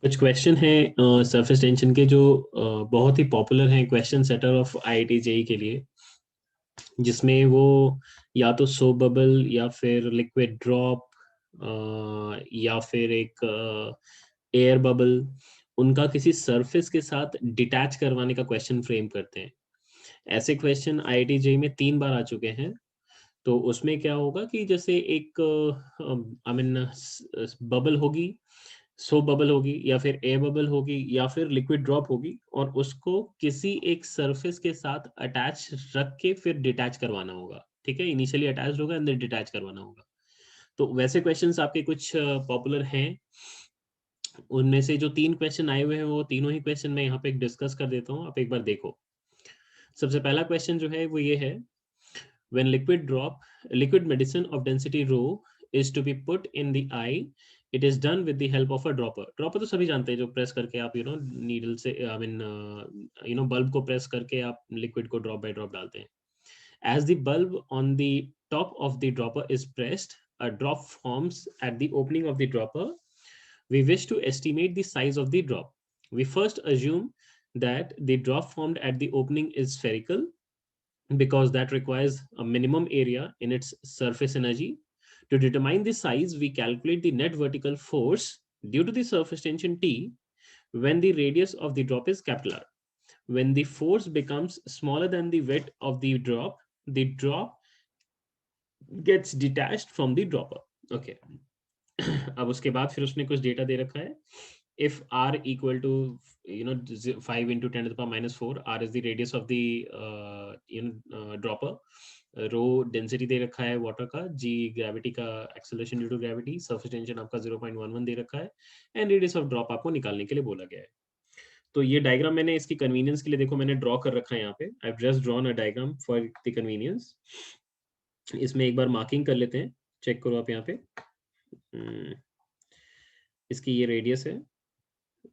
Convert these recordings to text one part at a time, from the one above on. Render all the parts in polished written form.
कुछ क्वेश्चन हैं surface tension के जो बहुत ही पॉपुलर हैं question setter of IIT JEE के लिए, जिसमें वो या तो सोप बबल या फिर लिक्विड ड्रॉप या फिर एक एयर बबल, उनका किसी सरफेस के साथ डिटैच करवाने का क्वेश्चन फ्रेम करते हैं। ऐसे क्वेश्चन आईआईटी जेई में 3 बार आ चुके हैं। तो उसमें क्या होगा कि जैसे एक आई मीन बबल होगी, सोप बबल होगी या फिर एयर बबल होगी या फिर लिक्विड ड्रॉप होगी, और उसको किसी एक सरफेस के साथ अटैच रख के फिर डिटैच करवाना होगा। ठीक है, इनिशियली अटैच्ड होगा अंदर डिटैच करवाना होगा। तो वैसे क्वेश्चंस आपके कुछ पॉपुलर हैं। उनमें से जो 3 क्वेश्चन आए हुए हैं वो तीनों ही क्वेश्चन मैं यहाँ पे डिस्कस कर देता हूँ, आप एक बार देखो। सबसे पहला क्वेश्चन जो है वो ये है, when liquid medicine of density rho is to be put in the eye, it is done with the help of a dropper तो सभी जानते हैं, जो प्रेस करके आप नीडल से आई मीन बल्ब को प्रेस करके आप लिक्विड को ड्रॉप बाय ड्रॉप डालते हैं। As the bulb on the top of the dropper is pressed, a drop forms at the opening of the dropper. We wish to estimate the size of the drop. We first assume that the drop formed at the opening is spherical, because that requires a minimum area in its surface energy. To determine the size, we calculate the net vertical force due to the surface tension T when the radius of the drop is capital R. When the force becomes smaller than the width of the drop gets detached from the dropper. Okay. अब उसके बाद फिर उसने कुछ data दे रखा है। If r equal to 5 into 10 to the power minus 4, r is the radius of the dropper, rho density दे रखा है वाटर का, जी ग्रेविटी का acceleration due to gravity, surface tension आपका 0.11 दे रखा है, एंड रेडियस ऑफ ड्रॉप आपको निकालने के लिए बोला गया है। तो ये डायग्राम मैंने इसकी कन्वीनियंस के लिए देखो मैंने ड्रॉ कर रखा है यहाँ पे। I have just drawn a diagram for the convenience. इसमें एक बार मार्किंग कर लेते हैं, चेक करो आप यहाँ पे। इसकी ये रेडियस है,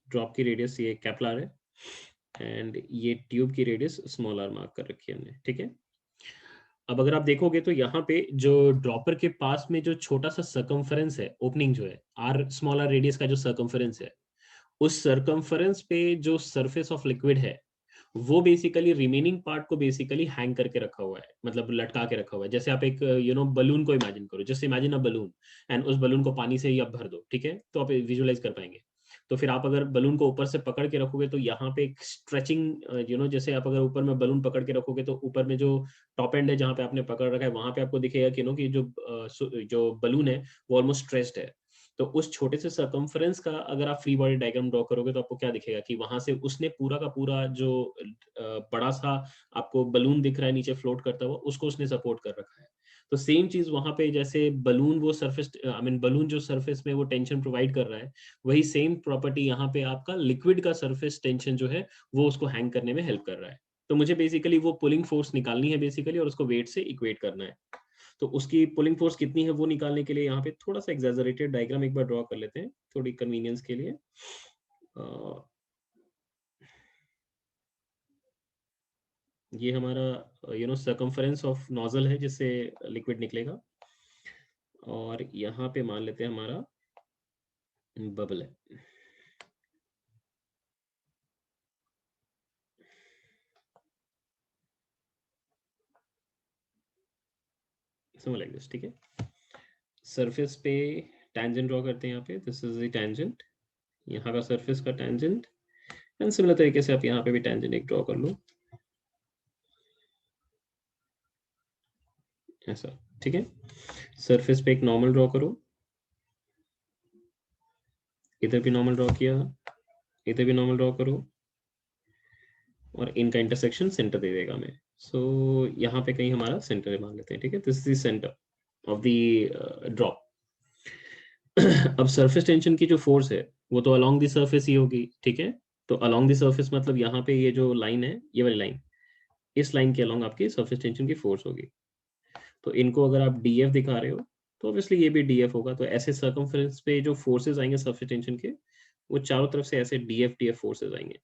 ड्रॉप की रेडियस ये कैपिटल आर है, एंड ये ट्यूब की रेडियस स्मॉल आर मार्क कर रखी है हमने। ठीक है, अब अगर आप देखोगे तो यहाँ पे जो ड्रॉपर के पास में जो छोटा सा सर्कम्फरेंस है, ओपनिंग जो है आर स्मॉल आर रेडियस का जो सर्कम्फरेंस है, उस सर्कम्फरेंस पे जो सरफेस ऑफ लिक्विड है वो बेसिकली रिमेनिंग पार्ट को बेसिकली हैंग करके रखा हुआ है, मतलब लटका के रखा हुआ है। जैसे आप एक बलून को इमेजिन करो, जैसे इमेजिन अ बलून, एंड उस बलून को पानी से ही आप भर दो, ठीक है, तो आप विजुअलाइज कर पाएंगे। तो फिर आप अगर बलून को ऊपर से पकड़ के रखोगे तो यहाँ पे एक स्ट्रेचिंग जैसे आप अगर ऊपर में बलून पकड़ के रखोगे तो ऊपर में जो टॉप एंड है जहाँ पे आपने पकड़ रखा है वहां पे आपको दिखेगा कि कि जो बलून है वो ऑलमोस्ट स्ट्रेच्ड है। तो उस छोटे से सर्कम्फरेंस का अगर आप फ्री बॉडी डायग्राम ड्रॉ करोगे तो आपको क्या दिखेगा कि वहां से उसने पूरा का पूरा जो बड़ा सा आपको बलून दिख रहा है नीचे फ्लोट करता हुआ, उसको उसने सपोर्ट कर रखा है। तो सेम चीज वहां पे, जैसे बलून वो सरफेस आई मीन बलून जो सरफेस में वो टेंशन प्रोवाइड कर रहा है, वही सेम प्रॉपर्टी यहाँ पे आपका लिक्विड का सरफेस टेंशन जो है वो उसको हैंग करने में हेल्प कर रहा है। तो मुझे बेसिकली वो पुलिंग फोर्स निकालनी है बेसिकली, और उसको वेट से इक्वेट करना है। तो उसकी पुलिंग फोर्स कितनी है वो निकालने के लिए यहाँ पे थोड़ा सा एग्जैजरेटेड डायग्राम एक बार ड्रॉ कर लेते हैं थोड़ी कन्वीनियंस के लिए। ये हमारा सर्कम्फरेंस ऑफ नोजल है जिससे लिक्विड निकलेगा, और यहाँ पे मान लेते हैं हमारा बबल है। समझ लाइक दिस, ठीक है। सरफेस पे टेंजेंट ड्रॉ करते हैं यहाँ पे, दिस इज द टेंजेंट, यहाँ का सरफेस का टेंजेंट, एंड सिमिलर तरीके से आप यहाँ पे भी टेंजेंट एक ड्रॉ कर लो ऐसा। ठीक है, सरफेस पे एक नॉर्मल ड्रॉ करो, इधर भी नॉर्मल ड्रॉ किया, इधर भी नॉर्मल ड्रॉ करो, और इनका इंटरसेक्शन सेंटर दे देगा हमें। सो यहाँ पे कहीं हमारा सेंटर मान लेते हैं। ठीक है, this is centre of the drop. अब सरफेस टेंशन की जो फोर्स है वो तो अलोंग द सरफेस ही होगी। ठीक है, तो अलोंग द सरफेस मतलब यहाँ पे ये जो लाइन है, ये वाली लाइन, इस लाइन के अलोंग आपकी सरफेस टेंशन की फोर्स होगी। तो इनको अगर आप डीएफ दिखा रहे हो तो ऑब्वियसली ये भी डीएफ होगा। तो ऐसे सर्कमफ्रेंस पे जो फोर्सेज आएंगे सरफेस टेंशन के, वो चारों तरफ से ऐसे डीएफ डीएफ फोर्सेज आएंगे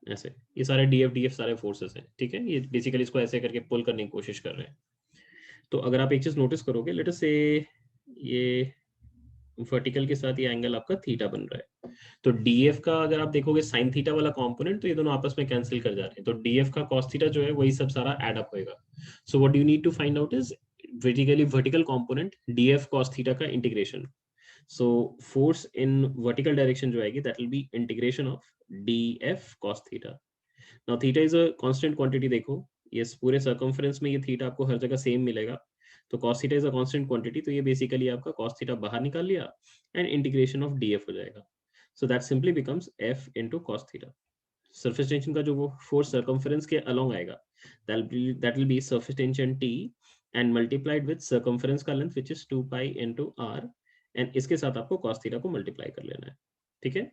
ऐसे। ये सारे डीएफ डीएफ सारे फोर्सेस हैं। ठीक है, ये बेसिकली इसको ऐसे करके पुल करने की कोशिश कर रहे हैं। तो अगर आप एक चीज नोटिस करोगे, लेट अस से ये वर्टिकल के साथ ये एंगल आपका थीटा बन रहा है, तो डीएफ का अगर आप देखोगे साइन थीटा वाला कंपोनेंट, तो ये दोनों आपस में कैंसिल कर जा रहे हैं, तो डीएफ का कॉस थीटा जो है वही सब सारा एड अप होएगा. So what you need to find out is vertical component DF cos theta का integration. So force in vertical direction जो आएगी that will be integration of DF cos theta. Now theta is a constant quantity. देखो ये पूरे circumference में ये theta आपको हर जगह सेम मिलेगा, तो cos theta is a constant quantity, तो ये बेसिकली आपका cos थीटा बाहर निकाल लिया एंड इंटीग्रेशन ऑफ df हो जाएगा. So that simply becomes f into cos theta. Surface tension का जो वो फोर्स सर्कमफ्रेंस के अलोंग आएगा that will be surface tension t and multiplied with circumference का length which is 2 pi into r, and इसके साथ आपको cos थीटा को मल्टीप्लाई कर लेना है. ठीक है,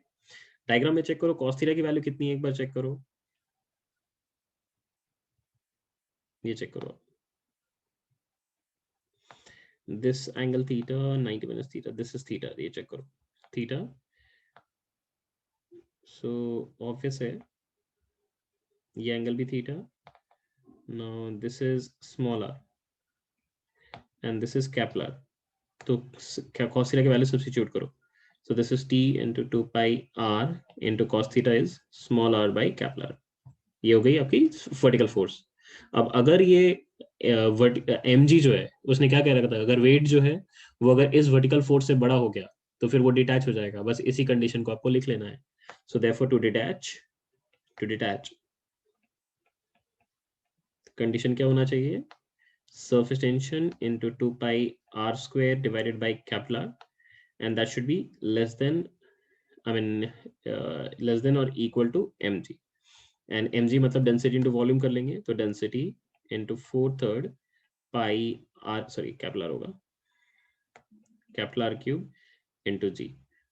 डायग्राम में चेक करो cos थीटा की वैल्यू कितनी है, एक बार चेक करो. ये चेक करो, this angle theta 90 minus theta, this is theta, ये चेक करो theta. so obvious है ये एंगल भी theta. now this is small r and this is capital R. तो cos theta की वैल्यू सब्स्टिट्यूट करो. so this is t into 2 pi r into cos theta is small r by capital R. ये हो गई आपकी vertical force. अब अगर ये एम जी जो है उसने क्या कह रखा था, अगर वेट जो है वो अगर इस वर्टिकल फोर्स से बड़ा हो गया तो फिर वो डिटैच हो जाएगा. बस इसी कंडीशन को आपको लिख लेना है. So therefore to detach condition क्या होना चाहिए, surface tension into 2 pi r square divided by capital R, and that should be less than, less than or equal to mg. and mg मतलब density into volume कर लेंगे, तो density into 4/3 pi r, sorry capital R होगा, capital R cube into g.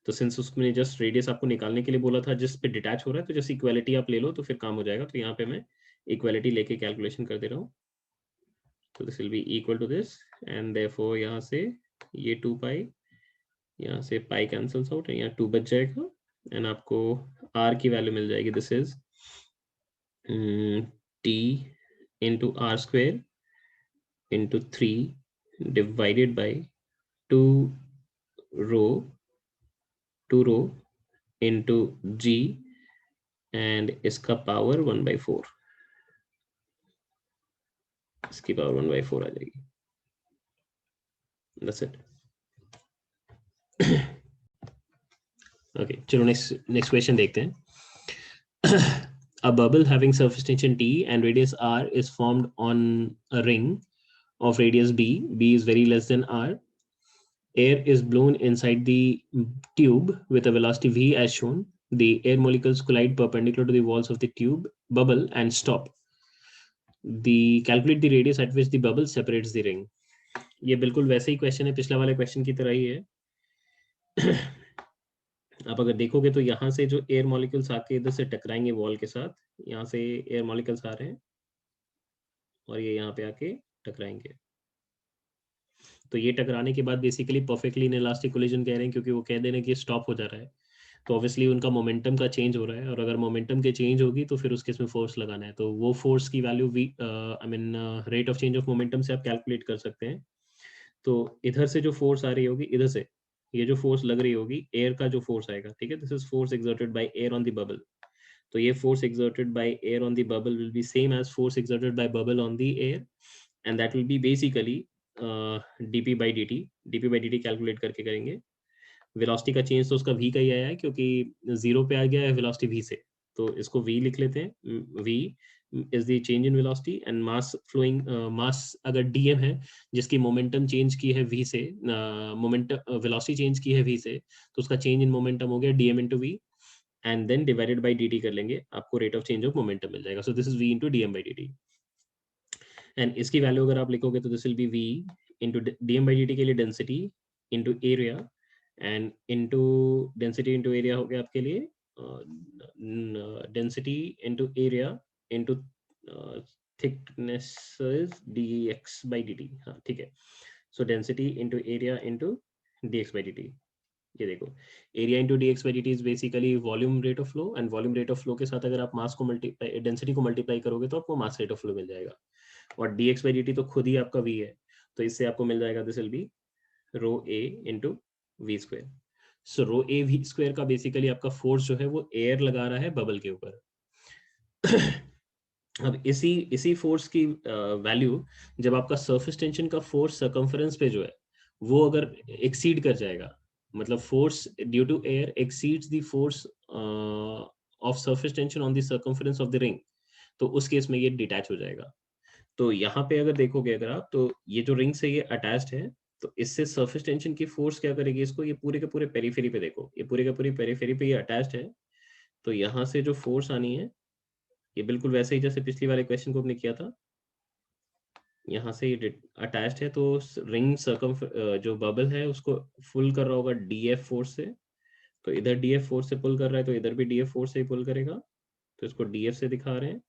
तो since उसमें just radius आपको निकालने के लिए बोला था जिस पे डिटैच हो रहा है, तो जस्ट इक्वालिटी आप ले लो तो फिर काम हो जाएगा. तो यहाँ पे मैं इक्वालिटी लेके कैलकुलेशन कर दे रहा हूँ. तो this will be equal to this, and therefore यहाँ से ये 2 पाई, यहाँ से पाई कैंसल्स आउट, यहाँ 2 बच जाएगा, एंड आपको r की वैल्यू मिल जाएगी. This is t into r square into 3 divided by 2 rho into g, and इसका पावर 1/4, इसकी पावर 1/4 आ जाएगी. That's it. Okay, चलो next question देखते हैं. A bubble having surface tension T and radius R is formed on a ring of radius B. B is very less than R. Air is blown inside the tube with a velocity v as shown. The air molecules collide perpendicular to the walls of the tube bubble and stop. Calculate the radius at which the bubble separates the ring. ये बिल्कुल वैसे ही question है, पिछला वाले question की तरह ही है. आप अगर देखोगे तो यहाँ से जो एयर मॉलिक्यूल्स आके इधर से टकराएंगे वॉल के साथ, यहाँ से एयर मॉलिक्यूल्स आ रहे हैं और ये यहाँ पे आके टकराएंगे. तो ये टकराने के बाद बेसिकली परफेक्टली इनइलास्टिक कोलिजन कह रहे हैं, क्योंकि वो कह दे रहे हैं कि स्टॉप हो जा रहा है, तो ऑब्वियसली उनका मोमेंटम का चेंज हो रहा है, और अगर मोमेंटम के चेंज होगी तो फिर उसके इसमें फोर्स लगाना है. तो वो फोर्स की value rate of change of momentum से आप कैलकुलेट कर सकते हैं. तो इधर से जो फोर्स आ रही होगी, इधर से ये जो फोर्स लग रही होगी, एयर का जो फोर्स आएगा, ठीक है, this is force exerted by air on the bubble. तो ये force exerted by air on the bubble will be same as force exerted by bubble on the air, and that will be basically dp by dt calculate करके करेंगे. Velocity का change तो उसका v का ही आया है, क्योंकि 0 पे आ गया है वेलोसिटी v से, तो इसको v लिख लेते हैं. v is the change in velocity and mass flowing, mass अगर dm है जिसकी मोमेंटम चेंज की है v से, मोमेंटम वेलोसिटी चेंज की है v से, तो उसका चेंज इन मोमेंटम हो गया dm into v, and then divided by dt कर लेंगे, आपको rate of change of momentum मिल जाएगा. So this is v into dm by dt, and इसकी वैल्यू अगर आप लिखोगे तो this will be v into dm by dt के लिए density into area, and into density into area हो गया आपके लिए density into area into thickness dx by dt. हाँ ठीक है, so density into area into dx by dt. ये देखो, area into D x by D T is basically volume rate of flow, and volume rate of flow के साथ अगर आप मास को मल्टीप्लाई, डेंसिटी को मल्टीप्लाई करोगे तो आपको मास रेट ऑफ फ्लो मिल जाएगा. और D x by D T तो खुद ही आपका वी है, तो इससे आपको मिल जाएगा this will be rho A into V square. So rho A V square का बेसिकली आपका फोर्स जो है वो एयर लगा रहा है बबल के ऊपर। अब इसी फोर्स की वैल्यू जब आपका सरफेस टेंशन का फोर्स सरकमफरेंस पे जो है वो अगर एक्सीड कर जाएगा, मतलब force due to air exceeds the force of surface tension on the circumference of the ring, तो उस केस में ये डिटैच हो जाएगा। तो यहाँ पे अगर देखोगे अगर आप, तो ये जो रिंग से ये अटैच्ड है, तो इससे सरफेस टेंशन की फोर्स क्या करेगी इसको, ये पूरे के पूरे पेरीफेरी पे देखो, ये पूरे के पूरी पेरीफेरी पे ये अटैच्ड है। तो यहाँ से जो फोर्स आनी है ये बिल्कुल वैसे ही जैसे पिछली वाले क्वेश्चन को हमने किया था, यहाँ से ये अटैच्ड है, तो रिंग सर्कम जो बबल है उसको फुल कर रहा होगा डीएफ फोर्स से। तो इधर डीएफ फोर्स से पुल कर रहा है, तो इधर भी डीएफ फोर्स से ही पुल करेगा, तो इसको डीएफ से दिखा रहे हैं।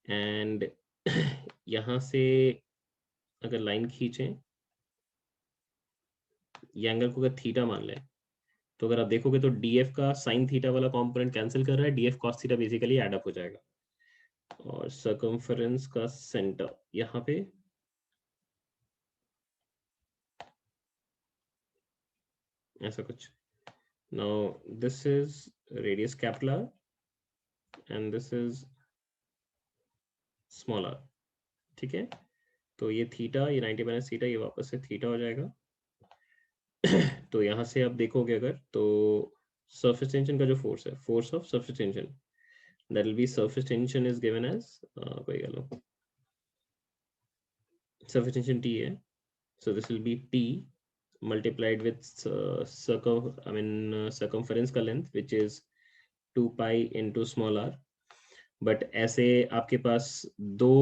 एंड यहाँ से अगर लाइन खींचें, ये एंगल को अगर थीटा मान लें, तो अगर आप देखोगे तो डीएफ का साइन थीटा वाला कंपोनेंट कैंसिल कर रहा है, DF cos theta basically add up हो जाएगा। और सर्कमफरेंस का सेंटर यहाँ पे ऐसा कुछ। Now this is radius capital R and this is small R, ठीक है। तो ये थीटा, ये 90 माइनस थीटा, ये वापस से थीटा हो जाएगा। तो यहाँ से आप देखोगे अगर, तो सरफेस टेंशन का जो फोर्स है, force of surface tension, that will be surface tension is given as कोई गलो surface tension T है, so this will be T multiplied with circumference का length which is 2 pi into small r। But ऐसे आपके पास दो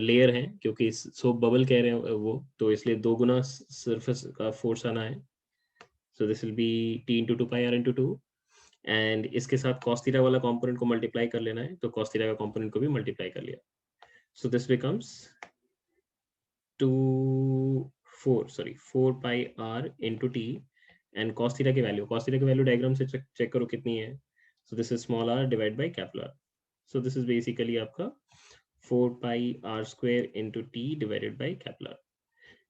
layer हैं, क्योंकि soap bubble कह रहे हैं वो, तो इसलिए दो गुना सरफेस का फोर्स आना है। So this will B T into 2 pi r into 2, and इसके साथ cos थीटा वाला कंपोनेंट को मल्टीप्लाई कर लेना है, तो cos थीटा का कंपोनेंट को भी मल्टीप्लाई कर लिया। So this becomes 4 pi r into t, and cos theta की वैल्यू डायग्राम से चेक करो कितनी है। So this is small r divided by capital R. So this is basically आपका 4 pi r square into t divided by capital R.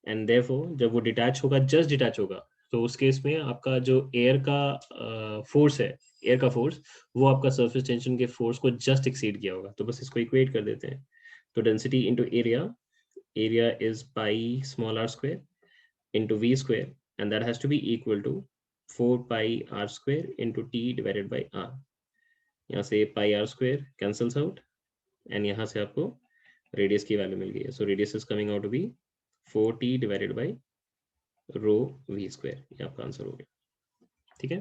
And therefore जब वो detach होगा, just detach होगा, तो उस केस में आपका जो एयर का फोर्स है, एयर का फोर्स, वो आपका सरफेस टेंशन के फोर्स को जस्ट एक्सीड किया होगा। तो बस इसको इक्वेट कर देते हैं। तो density into area, area is pi small r square into v square, and that has to be equal to 4 pi r square into t divided by r। यहाँ से pi r square cancels out, and यहाँ से आपको radius की value मिल गई है। So radius is coming out to be 4t divided by rho v square. ये आपका आंसर हो गया, ठीक है।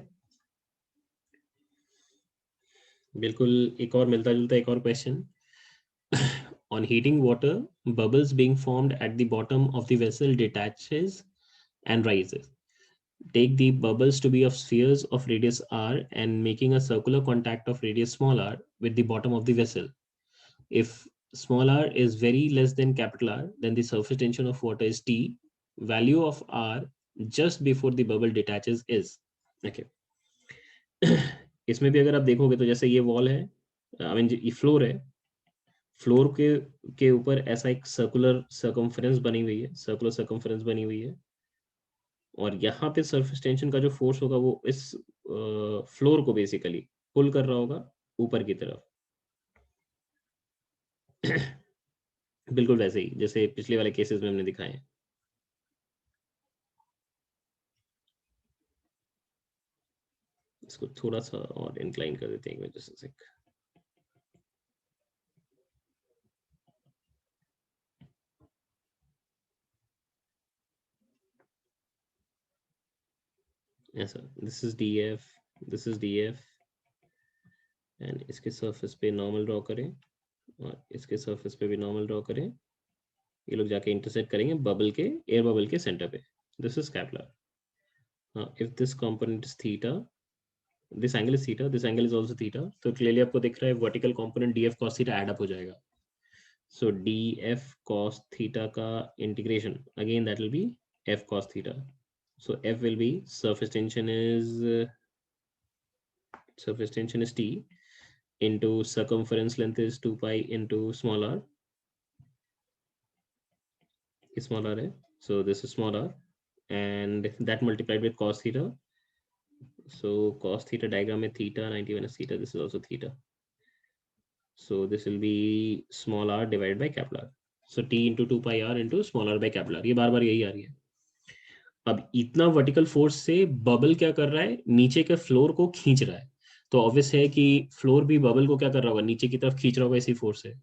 बिल्कुल एक और मिलता जुलता एक और question. On heating water, bubbles being formed at the bottom of the vessel detaches and rises. Take the bubbles to be of spheres of radius r and making a circular contact of radius small r with the bottom of the vessel. If small r is very less than capital R, then the surface tension of water is T. Value of R just before the bubble detaches is, okay. इसमें भी अगर आप देखोगे तो जैसे ये wall है, I mean ये फ्लोर है, फ्लोर के ऊपर ऐसा एक सर्कुलर सर्कमफरेंस बनी हुई है, सर्कुलर सर्कमफरेंस बनी हुई है, और यहाँ पे सरफेस टेंशन का जो फोर्स होगा वो इस फ्लोर को बेसिकली पुल कर रहा होगा ऊपर की तरफ। बिल्कुल वैसे ही जैसे पिछले वाले केसेस में हमने दिखाए हैं। इसको थोड़ा सा और इंक्लाइन कर देते हैं जैसे से। ऐसा, this is D F, this is D F, and इसके सरफेस पे नॉर्मल ड्रॉ करें और इसके सरफेस पे भी नॉर्मल ड्रॉ करें। ये लोग जाके इंटरसेक्ट करेंगे बबल के, एयर बबल के सेंटर पे। This is capital. If this component is theta, this angle is theta, this angle is also theta, तो क्लियरली आपको दिख रहा है vertical component DF cos theta add up हो जाएगा। सो df cos theta का integration again that will be f cos theta. So f will be surface tension is t into circumference length is 2 pi into small r small R है, so this is small r and that multiplied with cos theta. So cos theta diagram में theta 91 is theta, this is also theta, so this will be small r divided by capital R. So t into 2 pi r into small r by capital R, ये बार बार यही आ रही है। अब इतना vertical force से bubble क्या कर रहा है, नीचे के फ्लोर को खींच रहा है, तो ऑब्वियस है कि फ्लोर भी बबल को क्या कर रहा होगा, नीचे की तरफ खींच रहा होगा इसी फोर्स से।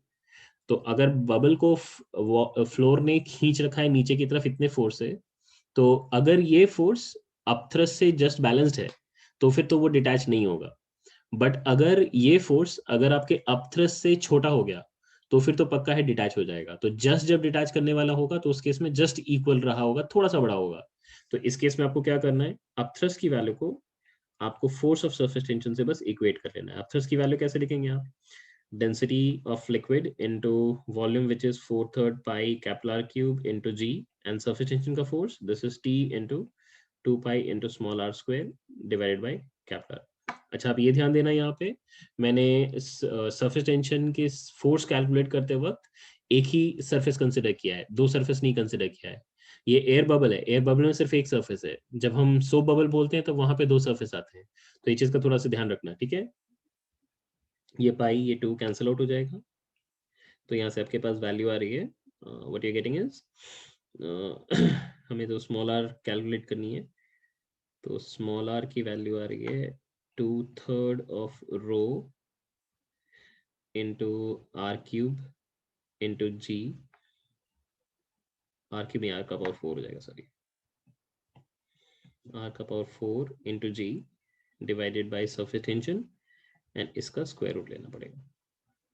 तो अगर बबल को फ्लोर ने खींच रखा है नीचे की तरफ इतने फोर्स से, तो अगर ये फोर्स अपथ्रस्ट से जस्ट बैलेंस्ड है तो फिर तो वो डिटैच नहीं होगा। बट अगर ये फोर्स अगर आपके अपथ्रस्ट से छोटा हो गया तो फिर तो पक्का है डिटैच हो जाएगा। तो जस्ट जब डिटैच करने वाला होगा तो उस केस में जस्ट इक्वल रहा होगा, थोड़ा सा बड़ा होगा। तो इस केस में आपको क्या करना है, अपथ्रस्ट की वैल्यू को आपको फोर्स ऑफ सरफेस टेंशन से बस इक्वेट कर लेना है। अपथ्रस्ट की वैल्यू कैसे लिखेंगे आप, density of liquid into volume which is 4/3 pi capital R cube into G, and surface tension का force this is T into 2 pi into small r square divided by capital R। अच्छा, आप ये ध्यान देना, यहाँ पे मैंने सरफेस टेंशन की फोर्स कैलकुलेट करते वक्त एक ही सरफेस कंसिडर किया है, दो सरफेस नहीं कंसिडर किया है। ये एयर बबल है, एयर बबल में सिर्फ एक सरफेस है, जब हम सोप बबल बोलते हैं तो वहां पे दो सरफेस आते हैं। तो ये चीज का थोड़ा सा ध्यान रखना, ठीक है। ये पाई ये 2 कैंसिल आउट हो जाएगा, तो यहाँ से आपके पास वैल्यू आ रही है, व्हाट यू गेटिंग इज, हमें तो स्मॉल आर कैलकुलेट करनी है, तो स्मॉल आर की वैल्यू आ रही है 2/3 of rho into R cube into G, R cube में आर का पावर 4 हो जाएगा, सॉरी, आर का power 4 into G divided by surface tension, and इसका स्क्वायर रूट लेना पड़ेगा,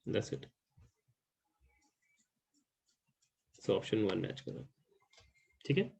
that's it. So option 1 match करो, ठीक है।